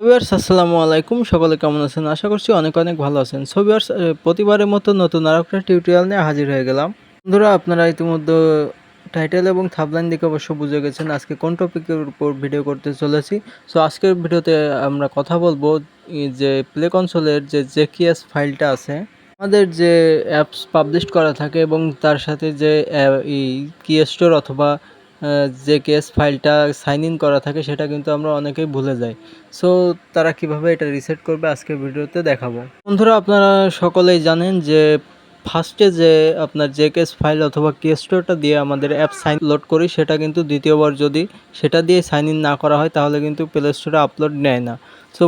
Viewers আসসালামু আলাইকুম, সকলে কেমন আছেন? আশা করছি অনেক অনেক ভালো আছেন। সো ভিউয়ার্স, প্রতিবারের মতো নতুন আরেকটা টিউটোরিয়াল নিয়ে হাজির হয়ে গেলাম। বন্ধুরা, আপনারা ইতিমধ্যে টাইটেল এবং থাম্বনেল দেখে অবশ্য বুঝে গেছেন আজকে কোন টপিকের উপর ভিডিও করতে চলেছি। সো আজকের ভিডিওতে আমরা কথা বলবো যে প্লে কনসোলের যে জেকিএস ফাইলটা আছে, আমাদের যে অ্যাপস পাবলিশ করা থাকে এবং তার সাথে যে কিস্টোর অথবা যে কেস ফাইলটা সাইন ইন করা থাকে সেটা কিন্তু আমরা অনেকেই ভুলে যাই। সো তারা কিভাবে এটা রিসেট করবে আজকের ভিডিওতে দেখাবো। বন্ধুরা, আপনারা সকলেই জানেন যে ফার্স্টে যে আপনার জেকেস ফাইল অথবা কিস্টোরটা দিয়ে আমাদের অ্যাপ সাইন লোড করি, সেটা কিন্তু দ্বিতীয়বার যদি সেটা দিয়ে সাইন ইন না করা হয় তাহলে কিন্তু প্লে স্টোরে আপলোড নেয় না। সো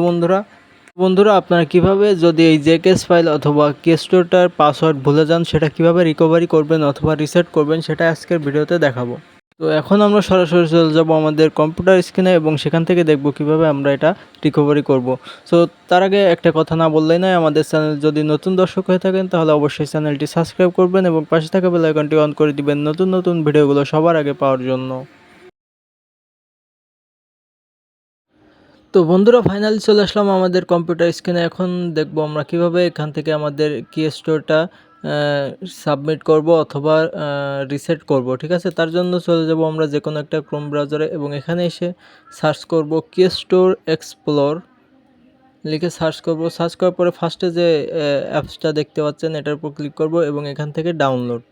বন্ধুরা আপনারা কিভাবে যদি এই জেকেস ফাইল অথবা কিস্টোরটার পাসওয়ার্ড ভুলে যান সেটা কিভাবে রিকভারি করবেন অথবা রিসেট করবেন সেটা আজকের ভিডিওতে দেখাবো। তো এখন আমরা সরাসরি চলে যাব আমাদের কম্পিউটার স্ক্রিনে এবং সেখান থেকে দেখব কিভাবে আমরা এটা রিকভারি করব। সো তার আগে একটা কথা না বললেই নয়, আমাদের চ্যানেল যদি নতুন দর্শক হয়ে থাকেন তাহলে অবশ্যই চ্যানেলটি সাবস্ক্রাইব করবেন এবং পাশে থাকা বেল আইকনটি অন করে দিবেন নতুন নতুন ভিডিওগুলো সবার আগে পাওয়ার জন্য। তো বন্ধুরা, ফাইনালি চলে আসলাম আমাদের কম্পিউটার স্ক্রিনে। এখন দেখব আমরা কিভাবে এখান থেকে আমাদের কি স্টোরটা সাবমিট করব অথবা রিসেট করব। ঠিক আছে, তার জন্য চলে যাব আমরা যে কোনো একটা ক্রোম ব্রাউজারে এবং এখানে এসে সার্চ করব কিস্টোর এক্সপ্লোর লিখে সার্চ করব। সার্চ করার পরে ফার্স্টে যে অ্যাপসটা দেখতে পাচ্ছেন এটার উপর ক্লিক করব এবং এখান থেকে ডাউনলোড।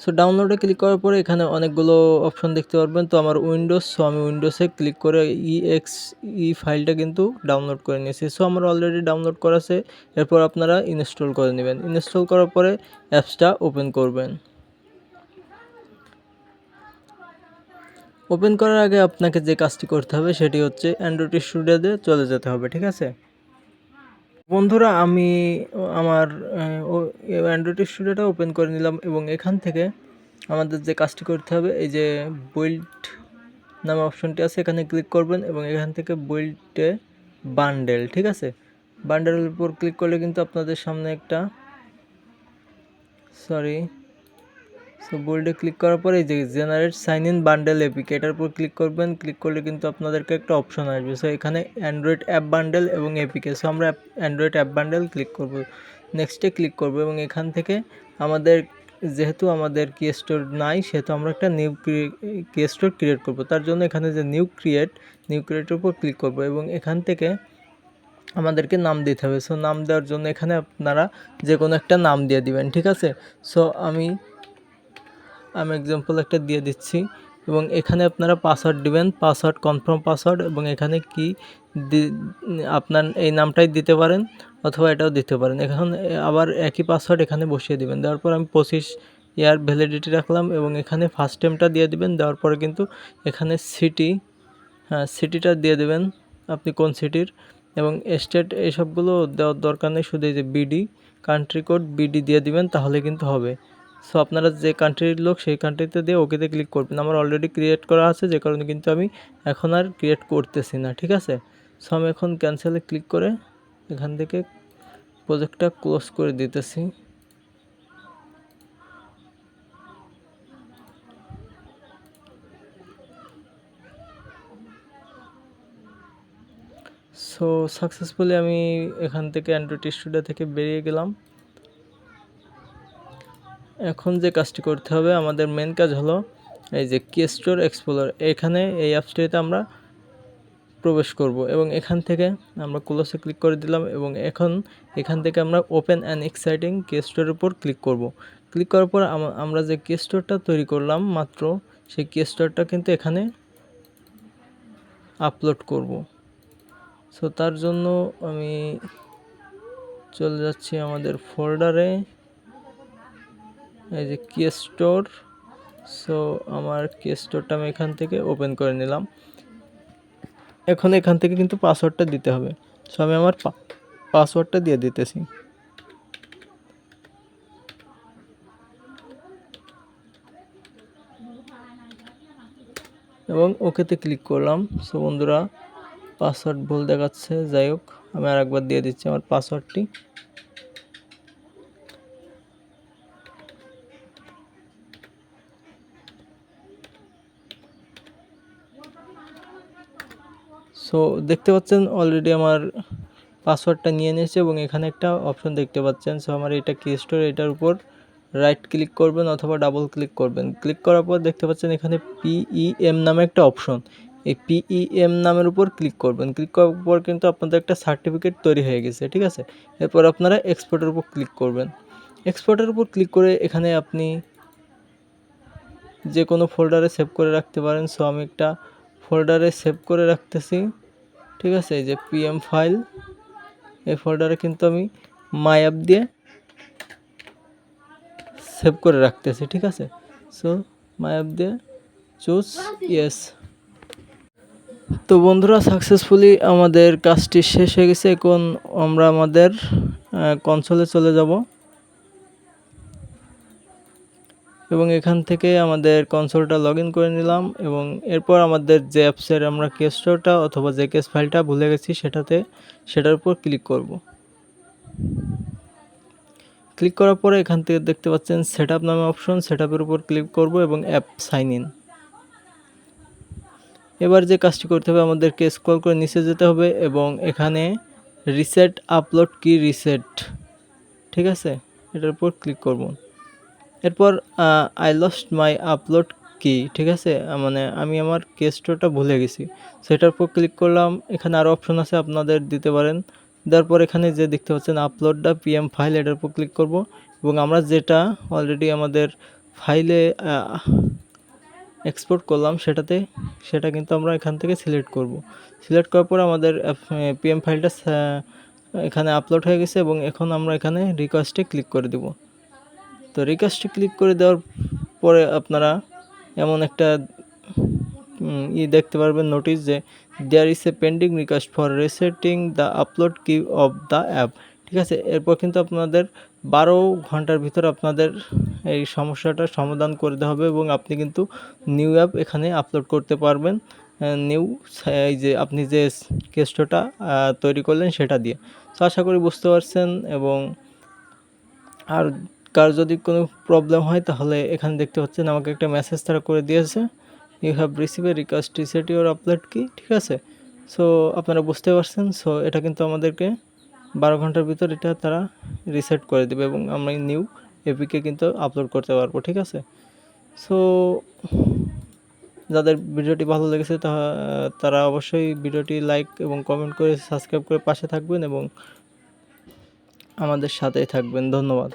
সো ডাউনলোডে ক্লিক করার পরে এখানে অনেকগুলো অপশন দেখতে পারবেন। তো আমার উইন্ডোজ, সো আমি উইন্ডোজে ক্লিক করে ফাইলটা কিন্তু ডাউনলোড করে নিয়েছি। সো আমার অলরেডি ডাউনলোড করা আছে। এরপর আপনারা ইনস্টল করে নেবেন। ইনস্টল করার পরে অ্যাপসটা ওপেন করবেন। ওপেন করার আগে আপনাকে যে কাজটি করতে হবে সেটি হচ্ছে অ্যান্ড্রয়েড স্টুডিওতে চলে যেতে হবে। ঠিক আছে বন্ধুরা, আমি আমার অ্যান্ড্রয়েড স্টুডিওটা ওপেন করে নিলাম এবং এখান থেকে আমাদের যে কাজটি করতে হবে, এই যে বিল্ড নামে অপশনটি আছে এখানে ক্লিক করবেন এবং এখান থেকে বিল্ডে বান্ডেল, ঠিক আছে, বান্ডেলের উপর ক্লিক করলে কিন্তু আপনাদের সামনে একটা সো বোল্ডে ক্লিক করার পরে এই যে generate sign in bundle APK এটার উপর ক্লিক করবেন। ক্লিক করলে কিন্তু আপনাদেরকে একটা অপশন আসবে। সো এখানে অ্যান্ড্রয়েড অ্যাপ বান্ডেল এবং এপিকে, সো আমরা অ্যান্ড্রয়েড অ্যাপ বান্ডেল ক্লিক করব, নেক্সটে ক্লিক করব এবং এখান থেকে আমাদের যেহেতু আমাদের কি স্টোর নাই সেহেতু আমরা একটা নিউ কি স্টোর ক্রিয়েট করব। তার জন্য এখানে যে নিউ ক্রিয়েটের উপর ক্লিক করব এবং এখান থেকে আমাদেরকে নাম দিতে হবে। সো নাম দেওয়ার জন্য এখানে আপনারা যে কোনো একটা নাম দিয়ে দিবেন। ঠিক আছে, সো আমি এক্সাম্পল একটা দিয়ে দিচ্ছি এবং এখানে আপনারা পাসওয়ার্ড দিবেন, পাসওয়ার্ড কনফার্ম পাসওয়ার্ড, এবং এখানে কি আপনার এই নামটাই দিতে পারেন অথবা এটাও দিতে পারেন। এখন আবার একই পাসওয়ার্ড এখানে বসিয়ে দিবেন। দেওয়ার পর আমি 25 ইয়ার ভ্যালিডিটি রাখলাম এবং এখানে ফার্স্ট টাইমটা দিয়ে দিবেন। দেওয়ার পরে কিন্তু এখানে সিটিটা দিয়ে দেবেন আপনি কোন সিটির, এবং স্টেট এইসবগুলো দেওয়ার দরকার নেই, শুধু এই যে বিডি কান্ট্রি কোড বিডি দিয়ে দিবেন তাহলে কিন্তু হবে। সো আপনারা যে কান্ট্রির লোক সেই কান্ট্রিতে দিয়ে ওকেতে ক্লিক করবেন। আমার অলরেডি ক্রিয়েট করা আছে যে কারণে কিন্তু আমি এখন আর ক্রিয়েট করতেছি না। ঠিক আছে, সো আমি এখন ক্যান্সেলে ক্লিক করে এখান থেকে প্রজেক্টটা ক্লোজ করে দিতেছি। সো সাকসেসফুলি আমি এখান থেকে অ্যান্ড্রয়েড স্টুডিও থেকে বেরিয়ে গেলাম। এখন যে কাজটি করতে হবে, আমাদের মেন কাজ হলো এই যে কিস্টোর এক্সপ্লোরার, এখানে এই অ্যাপসটিতে আমরা প্রবেশ করব এবং এখান থেকে আমরা ক্লোজে ক্লিক করে দিলাম এবং এখান থেকে আমরা ওপেন অ্যান্ড এক্সাইটিং কিস্টোরের উপর ক্লিক করব। ক্লিক করার পর আমরা যে কিস্টোরটা তৈরি করলাম মাত্র, সেই কিস্টোরটা কিন্তু এখানে আপলোড করব। সো তার জন্য আমি চলে যাচ্ছি আমাদের ফোল্ডারে, এই যে কিস্টোর। সো আমার কিস্টোরটা আমি এখান থেকে ওপেন করে নিলাম। এখন এখান থেকে কিন্তু পাসওয়ার্ডটা দিতে হবে। সো আমি আমার পাসওয়ার্ডটা দিয়ে দিতেছি এবং ওকেতে ক্লিক করলাম। সো বন্ধুরা, পাসওয়ার্ড ভুল দেখাচ্ছে, যাই হোক আমি আরেকবার দিয়ে দিচ্ছি আমার পাসওয়ার্ডটি। সো সো দেখতে পাচ্ছেন অলরেডি আমার পাসওয়ার্ডটা নিয়ে নিয়েছে এবং এখানে একটা অপশন দেখতে পাচ্ছেন। সো আমার এটা কিস্টোর, এটার উপর রাইট ক্লিক করবেন অথবা ডাবল ক্লিক করবেন। ক্লিক করার পর দেখতে পাচ্ছেন এখানে PEM নামে একটা অপশন, এই PEM নামের উপর ক্লিক করবেন। ক্লিক করার পর কিন্তু আপনাদের একটা সার্টিফিকেট তৈরি হয়ে গেছে, ঠিক আছে। এরপর আপনারা এক্সপোর্টের উপর ক্লিক করবেন। এক্সপোর্টের উপর ক্লিক করে এখানে আপনি যে কোনো ফোল্ডারে সেভ করে রাখতে পারেন। সো আমি একটা ফোল্ডারে সেভ করে রাখতেছি, ঠিক আছে। এই যে PM ফাইল, এই ফোল্ডারে কিন্তু আমি মাই অ্যাপ দিয়ে সেভ করে রাখতেছি, ঠিক আছে। সো মাই অ্যাপ দিয়ে চুজ ইয়েস। তো বন্ধুরা, সাকসেসফুলি আমাদের কাজটি শেষ হয়ে গেছে। এখন আমরা আমাদের কনসোলে চলে যাব এবং এখান থেকে আমাদের কনসোলটা লগ ইন করে নিলাম এবং এরপর আমাদের যে অ্যাপসের আমরা কেস্টোরটা অথবা যে কেস ফাইলটা ভুলে গেছি সেটার উপর ক্লিক করব। ক্লিক করার পরে এখান থেকে দেখতে পাচ্ছেন সেটআপ নামে অপশন, সেটআপের উপর ক্লিক করব এবং অ্যাপ সাইন ইন। এবার যে কাজটি করতে হবে, আমাদেরকে স্ক্রল করে নিচে যেতে হবে এবং এখানে রিসেট আপলোড কি রিসেট, ঠিক আছে, এটার উপর ক্লিক করব। এরপর আই লস্ট মাই আপলোড কি, ঠিক আছে, মানে আমি আমার কেস্টোরটা ভুলে গেছি, সেটার উপর ক্লিক করলাম। এখানে আরও অপশন আছে, আপনাদের দিতে পারেন। দেওয়ার পর এখানে যে দেখতে পাচ্ছেন আপলোড দ্য PM ফাইল, এটার উপর ক্লিক করব এবং আমরা যেটা অলরেডি আমাদের ফাইলে এক্সপোর্ট করলাম সেটা কিন্তু আমরা এখান থেকে সিলেক্ট করব। সিলেক্ট করার পর আমাদের PM ফাইলটা এখানে আপলোড হয়ে গেছে এবং এখন আমরা এখানে রিকোয়েস্টে ক্লিক করে দেব। তো রিকোয়েস্টে ক্লিক করে দেওয়ার পরে আপনারা এমন একটা দেখতে পারবেন নোটিশ যে there is a pending request for resetting the upload কি অফ দ্য অ্যাপ, ঠিক আছে। এরপর কিন্তু আপনাদের 12 ঘন্টার ভিতর আপনাদের এই সমস্যাটার সমাধান করে দেওয়া হবে এবং আপনি কিন্তু নিউ অ্যাপ এখানে আপলোড করতে পারবেন। এই যে আপনি যে কেস্টোটা তৈরি করলেন সেটা দিয়ে। তো আশা করি বুঝতে পারছেন এবং আর কার যদি কোনো প্রবলেম হয় তাহলে এখানে দেখতে পাচ্ছেন আমাকে একটা মেসেজ তারা করে দিয়েছে, you have receive a request reset your upload কি, ঠিক আছে। সো আপনারা বুঝতে পারছেন। সো এটা কিন্তু আমাদেরকে 12 ঘন্টার ভিতর এটা তারা রিসেট করে দেবে এবং আমরা নিউ এপিকে কিন্তু আপলোড করতে পারবো, ঠিক আছে। সো যাদের ভিডিওটি ভালো লেগেছে তারা অবশ্যই ভিডিওটি লাইক এবং কমেন্ট করে সাবস্ক্রাইব করে পাশে থাকবেন এবং আমাদের সাথেই থাকবেন। ধন্যবাদ।